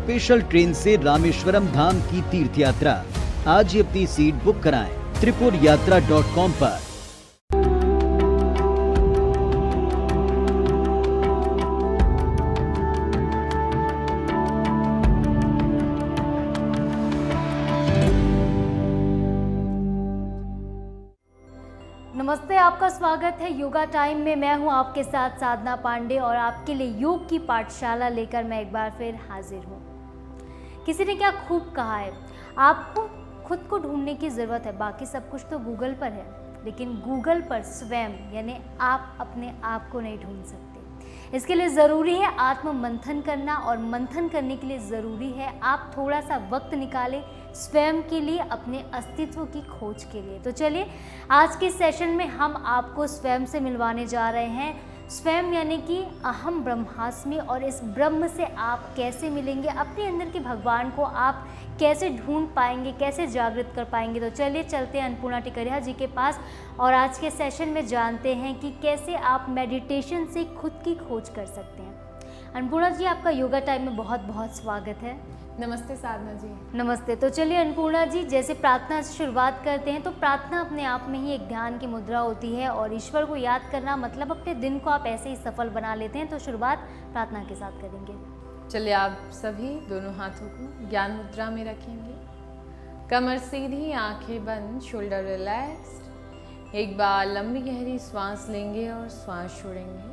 Special train से रामेश्वरम धाम की तीर्थ यात्रा। आज ही अपनी सीट बुक कराएं त्रिपुरयात्रा.com पर। नमस्ते, आपका स्वागत है योगा टाइम में। मैं हूं आपके साथ साधना पांडे और आपके लिए योग की पाठशाला लेकर मैं एक बार फिर हाजिर हूं। किसी ने क्या खूब कहा है, आपको खुद को ढूंढने की ज़रूरत है, बाकी सब कुछ तो गूगल पर है, लेकिन गूगल पर स्वयं यानी आप अपने आप को नहीं ढूंढ सकते। इसके लिए ज़रूरी है आत्म मंथन करना, और मंथन करने के लिए ज़रूरी है आप थोड़ा सा वक्त निकालें स्वयं के लिए, अपने अस्तित्व की खोज के लिए। तो चलिए आज के सेशन में हम आपको स्वयं से मिलवाने जा रहे हैं। स्वयं यानी कि अहम ब्रह्मास्मि, और इस ब्रह्म से आप कैसे मिलेंगे, अपने अंदर के भगवान को आप कैसे ढूंढ पाएंगे, कैसे जागृत कर पाएंगे। तो चलिए चलते हैं अन्नपूर्णा टिकरिया जी के पास और आज के सेशन में जानते हैं कि कैसे आप मेडिटेशन से खुद की खोज कर सकते हैं। अन्नपूर्णा जी, आपका योगा टाइम में बहुत बहुत स्वागत है। नमस्ते साधना जी। नमस्ते। तो चलिए अन्नपूर्णा जी, जैसे प्रार्थना से शुरुआत करते हैं, तो प्रार्थना अपने आप में ही एक ध्यान की मुद्रा होती है और ईश्वर को याद करना मतलब अपने दिन को आप ऐसे ही सफल बना लेते हैं। तो शुरुआत प्रार्थना के साथ करेंगे। चलिए आप सभी दोनों हाथों को ज्ञान मुद्रा में रखेंगे, कमर सीधी, आंखें बंद, शोल्डर रिलैक्स्ड। एक बार लंबी गहरी सांस लेंगे और सांस छोड़ेंगे।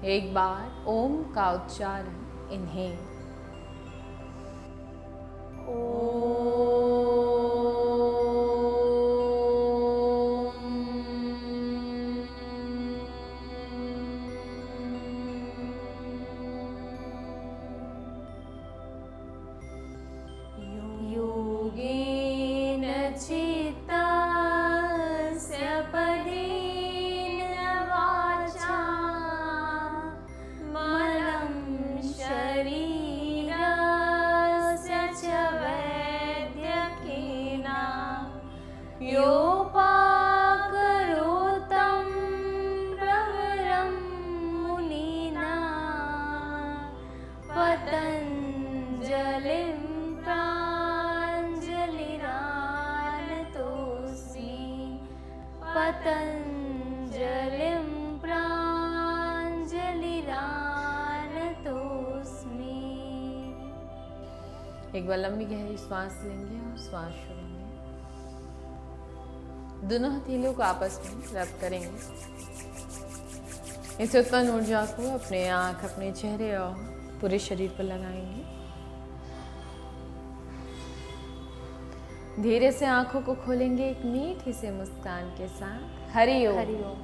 एक बार ओम का उच्चारण, इनहेल योगेन चित्तस्य पदेन वाचा मलं शरीरस्य च वैद्यकेन योपाकरोतं प्रवरं मुनिना पतञ्जलिं पतंजलिं प्रांजलिरानतोस्मि। एक बार लंबी गहरी सांस लेंगे और सांस छोड़ेंगे। दोनों हथेलियों को आपस में रब करेंगे। इस उत्पन्न ऊर्जा को अपने आंख, अपने चेहरे और पूरे शरीर पर लगाएंगे। धीरे से आंखों को खोलेंगे एक मीठी से मुस्कान के साथ। हरि ओम। हरि ओम।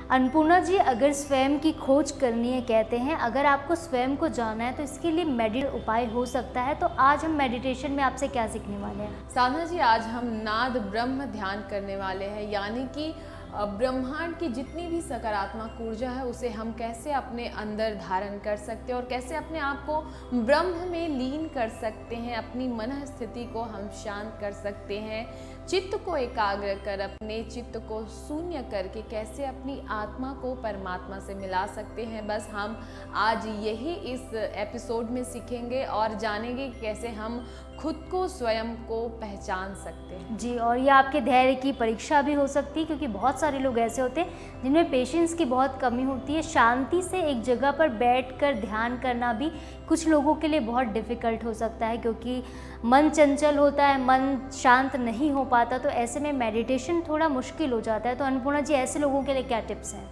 अन्नपूर्णा जी, अगर स्वयं की खोज करनी है, कहते हैं अगर आपको स्वयं को जानना है तो इसके लिए मेडिटेशन उपाय हो सकता है। तो आज हम मेडिटेशन में आपसे क्या सीखने वाले हैं? साधना जी, आज हम नाद ब्रह्म ध्यान करने वाले हैं, यानी कि ब्रह्मांड की जितनी भी सकारात्मक ऊर्जा है उसे हम कैसे अपने अंदर धारण कर सकते हैं और कैसे अपने आप को ब्रह्म में लीन कर सकते हैं। अपनी मन स्थिति को हम शांत कर सकते हैं, चित्त को एकाग्र कर अपने चित्त को शून्य करके कैसे अपनी आत्मा को परमात्मा से मिला सकते हैं। बस हम आज यही इस एपिसोड में सीखेंगे और जानेंगे कि कैसे हम खुद को, स्वयं को पहचान सकते हैं। जी, और ये आपके धैर्य की परीक्षा भी हो सकती है, क्योंकि बहुत सारे लोग ऐसे होते हैं जिनमें पेशेंस की बहुत कमी होती है। शांति से एक जगह पर बैठकर ध्यान करना भी कुछ लोगों के लिए बहुत डिफ़िकल्ट हो सकता है, क्योंकि मन चंचल होता है, मन शांत नहीं हो पाता। तो ऐसे में मेडिटेशन थोड़ा मुश्किल हो जाता है। तो अन्नपूर्णा जी, ऐसे लोगों के लिए क्या टिप्स हैं?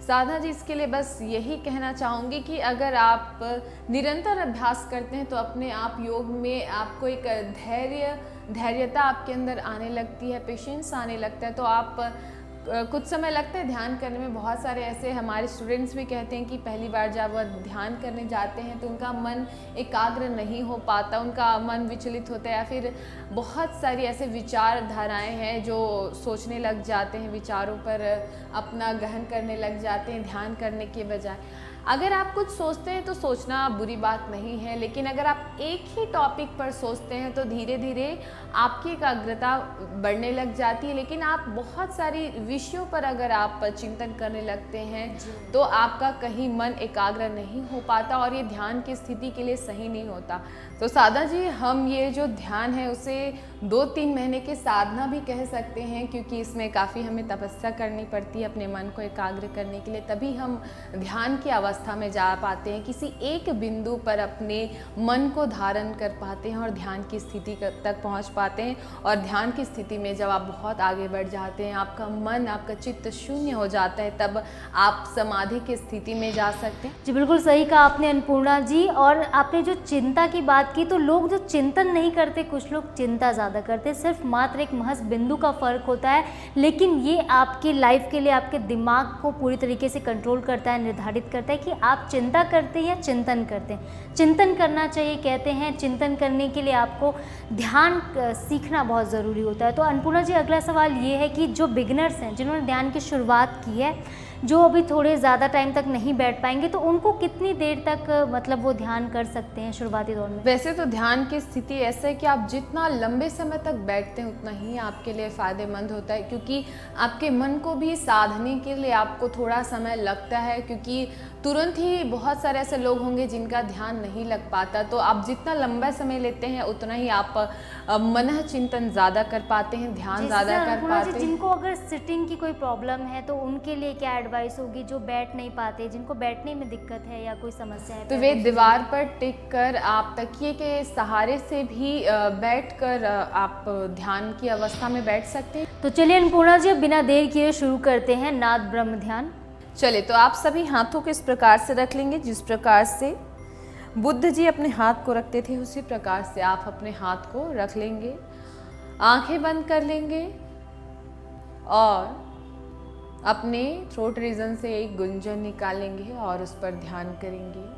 साधना जी, इसके लिए बस यही कहना चाहूँगी कि अगर आप निरंतर अभ्यास करते हैं तो अपने आप योग में आपको एक धैर्यता आपके अंदर आने लगती है, पेशेंस आने लगता है। तो आप कुछ समय लगता है ध्यान करने में। बहुत सारे ऐसे हमारे स्टूडेंट्स भी कहते हैं कि पहली बार जब वह ध्यान करने जाते हैं तो उनका मन एकाग्र नहीं हो पाता, उनका मन विचलित होता है, या फिर बहुत सारी ऐसे विचारधाराएं हैं जो सोचने लग जाते हैं, विचारों पर अपना गहन करने लग जाते हैं ध्यान करने के बजाय। अगर आप कुछ सोचते हैं तो सोचना बुरी बात नहीं है, लेकिन अगर आप एक ही टॉपिक पर सोचते हैं तो धीरे धीरे आपकी एकाग्रता बढ़ने लग जाती है। लेकिन आप बहुत सारी विषयों पर अगर आप चिंतन करने लगते हैं तो आपका कहीं मन एकाग्र नहीं हो पाता और ये ध्यान की स्थिति के लिए सही नहीं होता। तो साधना जी, हम ये जो ध्यान है उसे 2-3 महीने की साधना भी कह सकते हैं, क्योंकि इसमें काफ़ी हमें तपस्या करनी पड़ती है अपने मन को एकाग्र करने के लिए, तभी हम ध्यान की अवस्था में जा पाते हैं, किसी एक बिंदु पर अपने मन को धारण कर पाते हैं और ध्यान की स्थिति तक पहुंच पाते हैं। और ध्यान की स्थिति में जब आप बहुत आगे बढ़ जाते हैं, आपका मन, आपका चित्त शून्य हो जाता है, तब आप समाधि की स्थिति में जा सकते हैं। जी बिल्कुल सही कहा आपने अन्नपूर्णा जी। और आपने जो चिंता की बात की, तो लोग जो चिंतन नहीं करते, कुछ लोग चिंता ज़्यादा करते हैं, सिर्फ मात्र एक महज बिंदु का फ़र्क होता है, लेकिन ये आपकी लाइफ के लिए आपके दिमाग को पूरी तरीके से कंट्रोल करता है, निर्धारित करता है कि आप चिंता करते हैं या चिंतन करते हैं। चिंतन करना चाहिए कहते हैं, चिंतन करने के लिए आपको ध्यान सीखना बहुत ज़रूरी होता है। तो अन्नपूर्णा जी, अगला सवाल ये है कि जो बिगनर्स हैं, जिन्होंने ध्यान की शुरुआत की है, जो अभी थोड़े ज़्यादा टाइम तक नहीं बैठ पाएंगे, तो उनको कितनी देर तक मतलब वो ध्यान कर सकते हैं शुरुआती दौर में? वैसे तो ध्यान की स्थिति ऐसा है कि आप जितना लंबे समय तक बैठते हैं उतना ही आपके लिए फ़ायदेमंद होता है, क्योंकि आपके मन को भी साधने के लिए आपको थोड़ा समय लगता है, क्योंकि तुरंत ही बहुत सारे ऐसे लोग होंगे जिनका ध्यान नहीं लग पाता। तो आप जितना लंबा समय लेते हैं उतना ही आप मन चिंतन ज़्यादा कर पाते हैं, ध्यान ज़्यादा कर पाते हैं। जिनको अगर सिटिंग की कोई प्रॉब्लम है तो उनके लिए क्या एडवाइस होगी, जो बैठ नहीं पाते, जिनको बैठने में दिक्कत है या कोई समस्या है? तो वे दीवार पर टिक कर, आप तकिए के सहारे से भी बैठकर आप ध्यान की अवस्था में बैठ सकते हैं। तो चलिए अन्नपूर्णा जी, अब बिना देर किए शुरू करते हैं नाद ब्रह्म ध्यान। चलिए, तो आप सभी हाथों को इस प्रकार से रख लेंगे, जिस प्रकार से बुद्ध जी अपने हाथ को रखते थे उसी प्रकार से आप अपने हाथ को रख लेंगे। आंखें बंद कर लेंगे और अपने थ्रोट रीजन से एक गुंजन निकालेंगे और उस पर ध्यान करेंगे।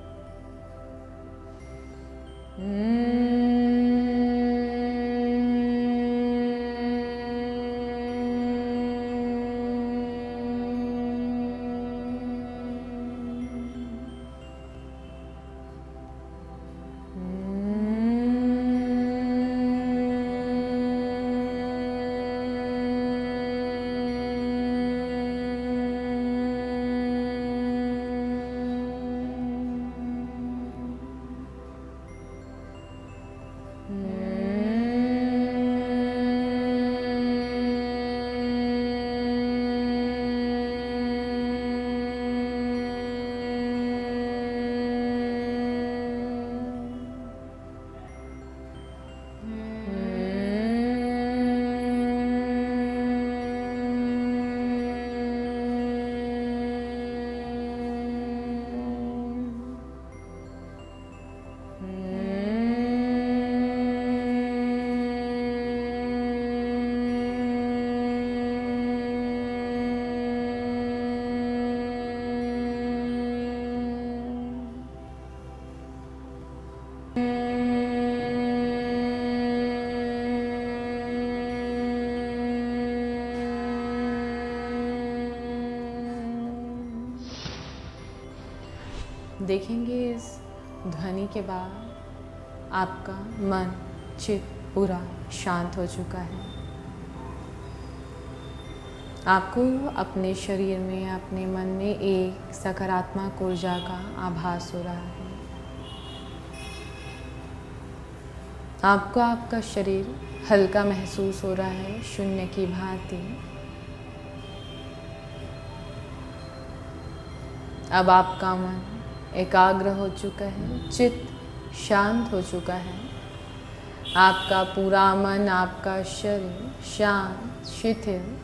देखेंगे इस ध्वनि के बाद आपका मन चित्त पूरा शांत हो चुका है। आपको अपने शरीर में, अपने मन में एक सकारात्मक ऊर्जा का आभास हो रहा है। आपको आपका शरीर हल्का महसूस हो रहा है, शून्य की भांति। अब आपका मन एकाग्र हो चुका है, चित्त शांत हो चुका है। आपका पूरा मन, आपका शरीर शांत, शिथिल।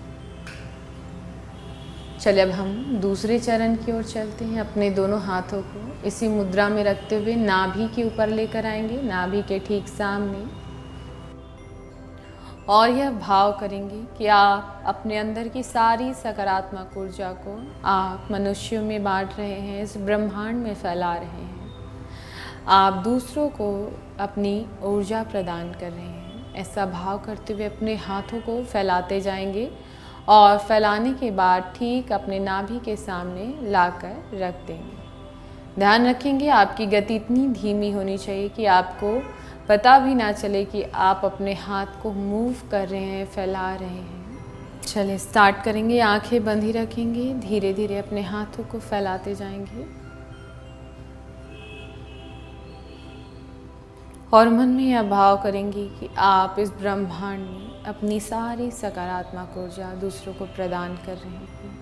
चलिए, अब हम दूसरे चरण की ओर चलते हैं। अपने दोनों हाथों को इसी मुद्रा में रखते हुए नाभि के ऊपर लेकर आएंगे, नाभि के ठीक सामने, और यह भाव करेंगे कि आप अपने अंदर की सारी सकारात्मक ऊर्जा को आप मनुष्यों में बांट रहे हैं, इस ब्रह्मांड में फैला रहे हैं। आप दूसरों को अपनी ऊर्जा प्रदान कर रहे हैं। ऐसा भाव करते हुए अपने हाथों को फैलाते जाएंगे और फैलाने के बाद ठीक अपने नाभि के सामने लाकर रख देंगे। ध्यान रखेंगे आपकी गति इतनी धीमी होनी चाहिए कि आपको पता भी ना चले कि आप अपने हाथ को मूव कर रहे हैं, फैला रहे हैं। चलिए स्टार्ट करेंगे। आंखें बंद ही रखेंगे, धीरे धीरे अपने हाथों को फैलाते जाएंगे और मन में यह भाव करेंगे कि आप इस ब्रह्मांड में अपनी सारी सकारात्मक ऊर्जा दूसरों को प्रदान कर रहे हैं।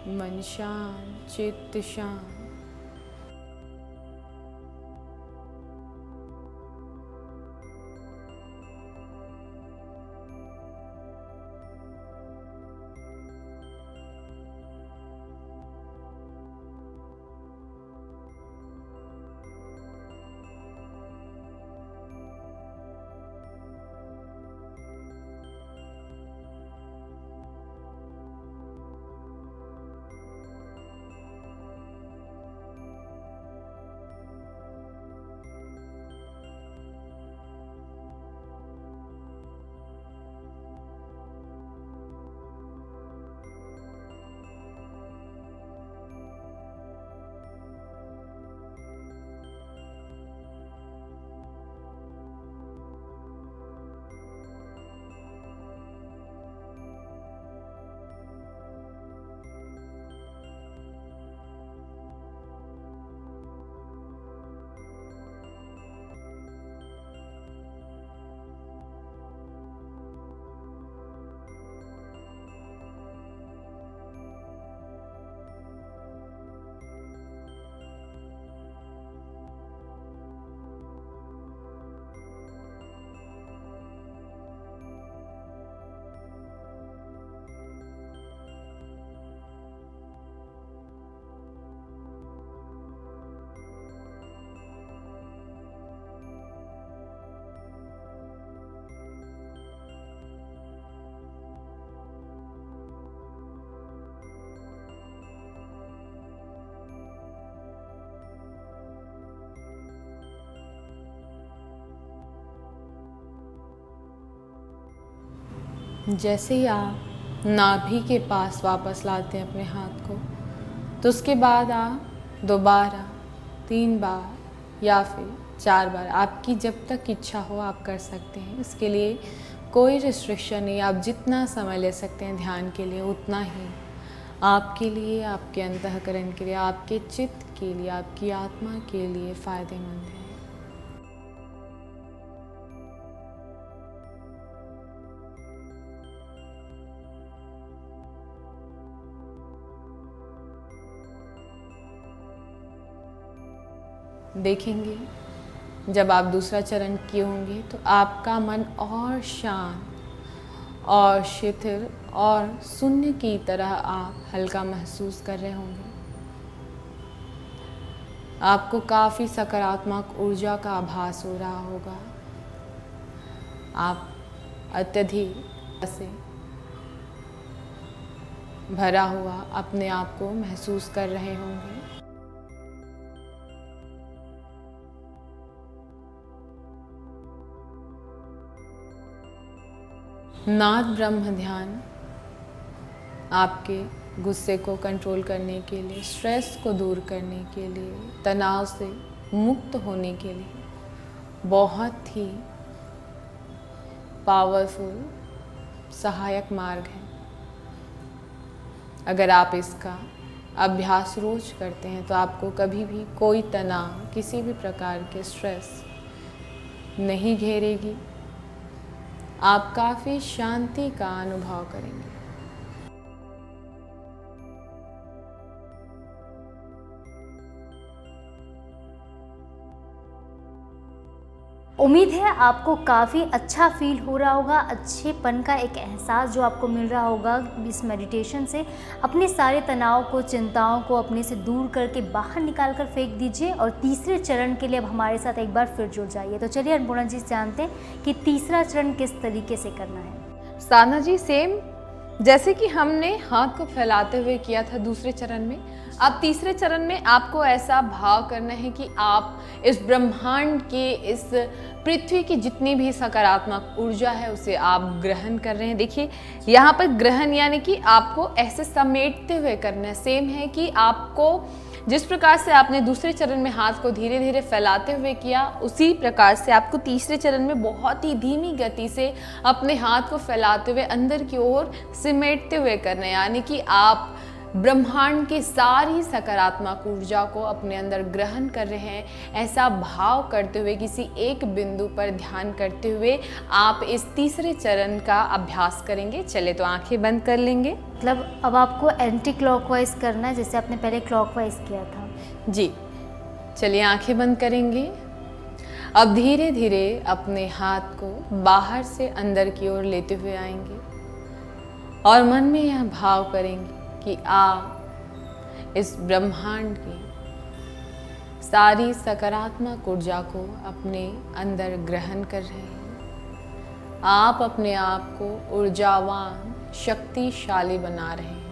मन शांत, चित्त शांत। जैसे ही आप नाभि के पास वापस लाते हैं अपने हाथ को, तो उसके बाद आप दोबारा 3 बार या फिर 4 बार, आपकी जब तक इच्छा हो आप कर सकते हैं। इसके लिए कोई रिस्ट्रिक्शन नहीं, आप जितना समय ले सकते हैं ध्यान के लिए उतना ही आपके लिए, आपके अंतःकरण के लिए, आपके चित्त के लिए, आपकी आत्मा के लिए फ़ायदेमंद है। देखेंगे जब आप दूसरा चरण किए होंगे तो आपका मन और शांत और शिथिल और शून्य की तरह आप हल्का महसूस कर रहे होंगे। आपको काफ़ी सकारात्मक ऊर्जा का आभास हो रहा होगा। आप अत्यधिक से भरा हुआ अपने आप को महसूस कर रहे होंगे। नाद ब्रह्म ध्यान आपके गुस्से को कंट्रोल करने के लिए, स्ट्रेस को दूर करने के लिए, तनाव से मुक्त होने के लिए बहुत ही पावरफुल सहायक मार्ग है। अगर आप इसका अभ्यास रोज करते हैं तो आपको कभी भी कोई तनाव, किसी भी प्रकार के स्ट्रेस नहीं घेरेगी। आप काफ़ी शांति का अनुभव करेंगे। उम्मीद है आपको काफ़ी अच्छा फील हो रहा होगा, अच्छेपन का एक एहसास जो आपको मिल रहा होगा इस मेडिटेशन से। अपने सारे तनाव को, चिंताओं को अपने से दूर करके बाहर निकाल कर फेंक दीजिए और तीसरे चरण के लिए अब हमारे साथ एक बार फिर जुड़ जाइए। तो चलिए अन्नपूर्णा जी जानते हैं कि तीसरा चरण किस तरीके से करना है। साधना जी, सेम जैसे कि हमने हाथ को फैलाते हुए किया था दूसरे चरण में, अब तीसरे चरण में आपको ऐसा भाव करना है कि आप इस ब्रह्मांड के, इस पृथ्वी की जितनी भी सकारात्मक ऊर्जा है उसे आप ग्रहण कर रहे हैं। देखिए यहाँ पर ग्रहण यानी कि आपको ऐसे समेटते हुए करना है। सेम है कि आपको जिस प्रकार से आपने दूसरे चरण में हाथ को धीरे धीरे फैलाते हुए किया, उसी प्रकार से आपको तीसरे चरण में बहुत ही धीमी गति से अपने हाथ को फैलाते हुए अंदर की ओर सिमेटते हुए करना है। यानी कि आप ब्रह्मांड की सारी सकारात्मक ऊर्जा को अपने अंदर ग्रहण कर रहे हैं। ऐसा भाव करते हुए, किसी एक बिंदु पर ध्यान करते हुए आप इस तीसरे चरण का अभ्यास करेंगे। चले तो आंखें बंद कर लेंगे। मतलब अब आपको एंटी क्लॉकवाइज करना है, जैसे आपने पहले क्लॉकवाइज किया था। जी, चलिए आंखें बंद करेंगे। अब धीरे धीरे अपने हाथ को बाहर से अंदर की ओर लेते हुए आएंगे और मन में यह भाव करेंगे कि आप इस ब्रह्मांड की सारी सकारात्मक ऊर्जा को अपने अंदर ग्रहण कर रहे हैं। आप अपने आप को ऊर्जावान, शक्तिशाली बना रहे हैं।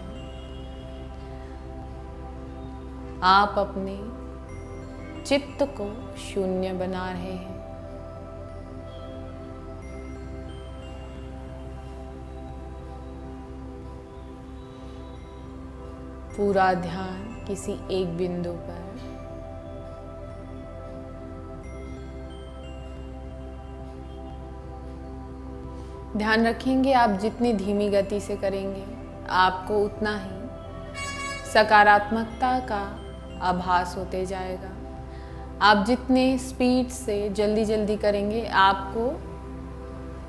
आप अपने चित्त को शून्य बना रहे हैं। पूरा ध्यान किसी एक बिंदु पर। ध्यान रखेंगे आप जितनी धीमी गति से करेंगे आपको उतना ही सकारात्मकता का आभास होते जाएगा। आप जितने स्पीड से जल्दी जल्दी करेंगे आपको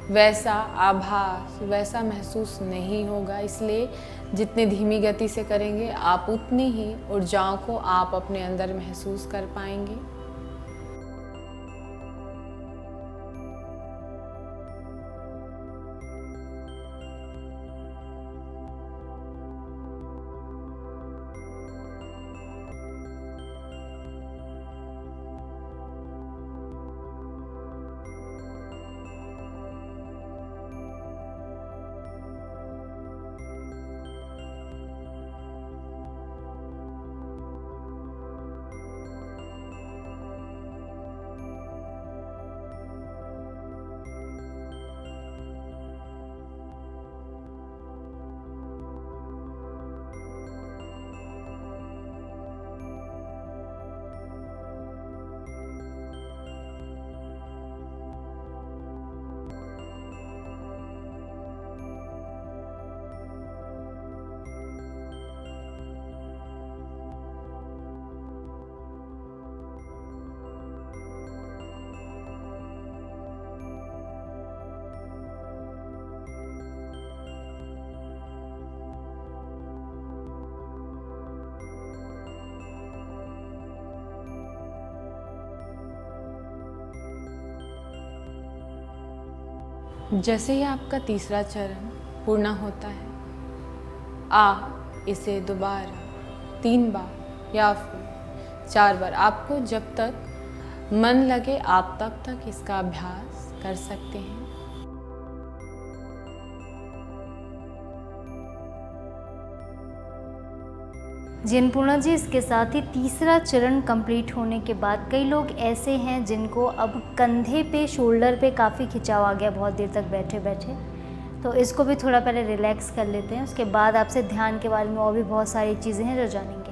वैसा आभास, वैसा महसूस नहीं होगा। इसलिए जितनी धीमी गति से करेंगे आप उतनी ही ऊर्जाओं को आप अपने अंदर महसूस कर पाएंगे। जैसे ही आपका तीसरा चरण पूर्ण होता है, आप इसे दोबारा 3 बार या फिर 4 बार, आपको जब तक मन लगे आप तब तक इसका अभ्यास कर सकते हैं। जी अन्नपूर्णा जी, इसके साथ ही तीसरा चरण कंप्लीट होने के बाद कई लोग ऐसे हैं जिनको अब कंधे पे, शोल्डर पे काफ़ी खिंचाव आ गया बहुत देर तक बैठे बैठे, तो इसको भी थोड़ा पहले रिलैक्स कर लेते हैं। उसके बाद आपसे ध्यान के बारे में और भी बहुत सारी चीज़ें हैं जो जानेंगे।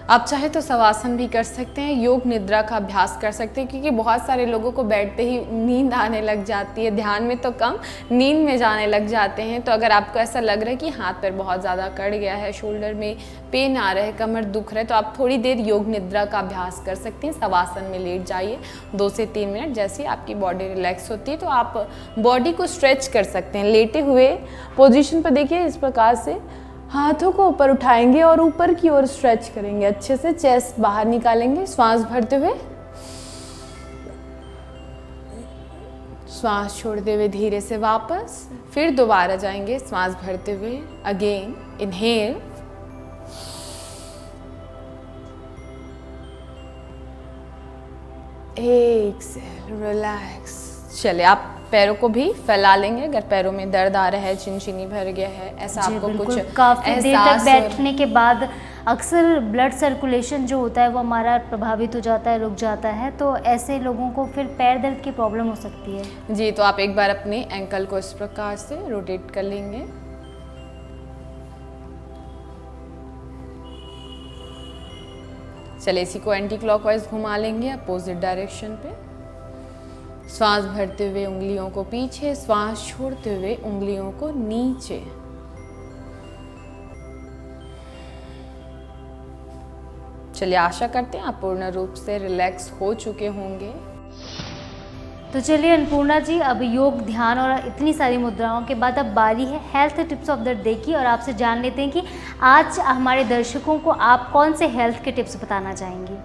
आप चाहे तो शवासन भी कर सकते हैं, योग निद्रा का अभ्यास कर सकते हैं, क्योंकि बहुत सारे लोगों को बैठते ही नींद आने लग जाती है। ध्यान में तो कम, नींद में जाने लग जाते हैं। तो अगर आपको ऐसा लग रहा है कि हाथ पैर बहुत ज़्यादा कट गया है, शोल्डर में पेन आ रहा है, कमर दुख रहा है, तो आप थोड़ी देर योग निद्रा का अभ्यास कर सकते हैं। शवासन में लेट जाइए 2 से 3 मिनट। जैसे ही आपकी बॉडी रिलैक्स होती है तो आप बॉडी को स्ट्रेच कर सकते हैं। लेटे हुए पोजीशन पर देखिए, इस प्रकार से हाथों को ऊपर उठाएंगे और ऊपर की ओर स्ट्रेच करेंगे अच्छे से। चेस्ट बाहर निकालेंगे सांस भरते हुए, श्वास छोड़ते हुए धीरे से वापस, फिर दोबारा जाएंगे सांस भरते हुए। Again inhale, exhale, relax. चलिए आप पैरों को भी फैला लेंगे। अगर पैरों में दर्द आ रहा है, चिनचिनी भर गया है, ऐसा आपको कुछ काफ़ी देर तक बैठने के बाद अक्सर ब्लड सर्कुलेशन जो होता है वो हमारा प्रभावित हो जाता है, रुक जाता है, तो ऐसे लोगों को फिर पैर दर्द की प्रॉब्लम हो सकती है। जी, तो आप एक बार अपने एंकल को इस प्रकार से रोटेट कर लेंगे। चलिए इसी को एंटी क्लॉकवाइज घुमा लेंगे अपोजिट डायरेक्शन पे। श्वास भरते हुए उंगलियों को पीछे, श्वास छोड़ते हुए उंगलियों को नीचे। चलिए आशा करते हैं आप पूर्ण रूप से रिलैक्स हो चुके होंगे। तो चलिए अन्नपूर्णा जी, अब योग, ध्यान और इतनी सारी मुद्राओं के बाद अब बारी है health tips of the day की, और आपसे जान लेते हैं कि आज हमारे दर्शकों को आप कौन से हेल्थ के टिप्स बताना चाहेंगी।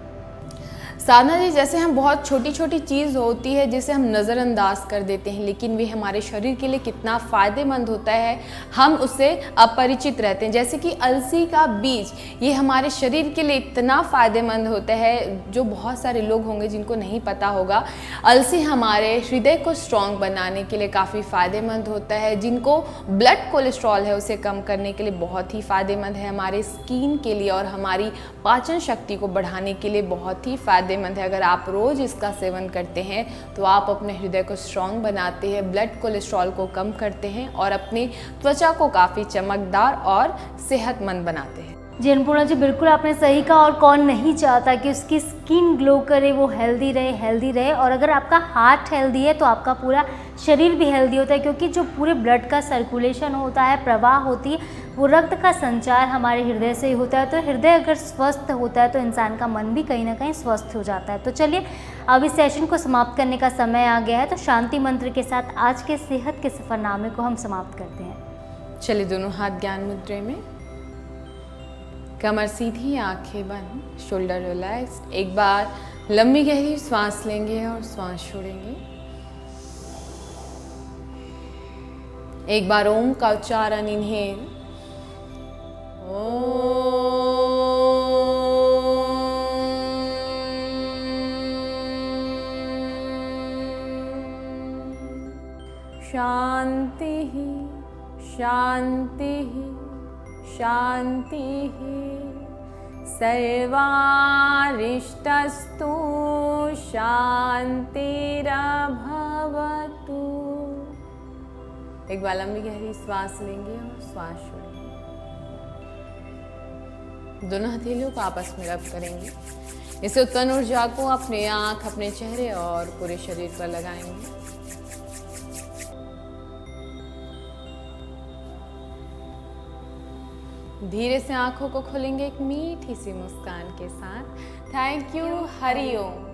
साधना जी, जैसे हम बहुत छोटी छोटी चीज़ होती है जिसे हम नज़रअंदाज कर देते हैं, लेकिन वे हमारे शरीर के लिए कितना फ़ायदेमंद होता है हम उससे अपरिचित रहते हैं। जैसे कि अलसी का बीज, ये हमारे शरीर के लिए इतना फ़ायदेमंद होता है जो बहुत सारे लोग होंगे जिनको नहीं पता होगा। अलसी हमारे हृदय को स्ट्रॉन्ग बनाने के लिए काफ़ी फ़ायदेमंद होता है। जिनको ब्लड कोलेस्ट्रॉल है उसे कम करने के लिए बहुत ही फ़ायदेमंद है। हमारे स्किन के लिए और हमारी पाचन शक्ति को बढ़ाने के लिए बहुत ही फ़ायदेमंद है। अगर आप रोज़ इसका सेवन करते हैं तो आप अपने हृदय को स्ट्रॉन्ग बनाते हैं, ब्लड कोलेस्ट्रॉल को कम करते हैं और अपनी त्वचा को काफ़ी चमकदार और सेहतमंद बनाते हैं। जी अन्नपूर्णा जी, बिल्कुल आपने सही कहा, और कौन नहीं चाहता कि उसकी स्किन ग्लो करे, वो हेल्दी रहे। और अगर आपका हार्ट हेल्दी है तो आपका पूरा शरीर भी हेल्दी होता है, क्योंकि जो पूरे ब्लड का सर्कुलेशन होता है, प्रवाह होती है, वो रक्त का संचार हमारे हृदय से ही होता है। तो हृदय अगर स्वस्थ होता है तो इंसान का मन भी कहीं ना कहीं स्वस्थ हो जाता है। तो चलिए अब इस सेशन को समाप्त करने का समय आ गया है, तो शांति मंत्र के साथ आज के सेहत के सफ़रनामे को हम समाप्त करते हैं। चलिए दोनों हाथ ज्ञान मुद्रे में, कमर सीधी, आंखें बंद, शोल्डर रिलैक्स। एक बार लंबी गहरी सांस लेंगे और सांस छोड़ेंगे। एक बार ओम का उच्चारण, इनहेल, शांति ही शांति ही शांति सर्वारिष्टस्तु शांतिरभवतु। एक बार लंबी गहरी श्वास लेंगे और श्वास छोड़ेंगे। दोनों हथेलियों को आपस में रब करेंगे। इसे उत्पन्न ऊर्जा को अपने आंख, अपने चेहरे और पूरे शरीर पर लगाएंगे। धीरे से आंखों को खोलेंगे एक मीठी सी मुस्कान के साथ। Thank you, Hariom.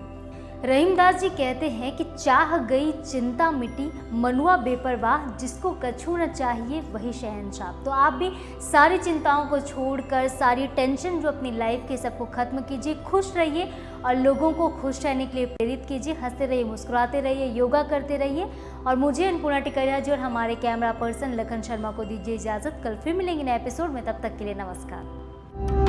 रहीमदास जी कहते हैं कि चाह गई चिंता मिटी, मनुआ बेपरवाह, जिसको कछु न चाहिए वही शहंशाह। तो आप भी सारी चिंताओं को छोड़कर, सारी टेंशन जो अपनी लाइफ के, सबको खत्म कीजिए, खुश रहिए और लोगों को खुश रहने के लिए प्रेरित कीजिए। हंसते रहिए, मुस्कुराते रहिए, योगा करते रहिए। और मुझे अन्नपूर्णा टिकरिया जी और हमारे कैमरा पर्सन लखन शर्मा को दीजिए इजाज़त। कल फिर मिलेंगे नए एपिसोड में, तब तक के लिए नमस्कार।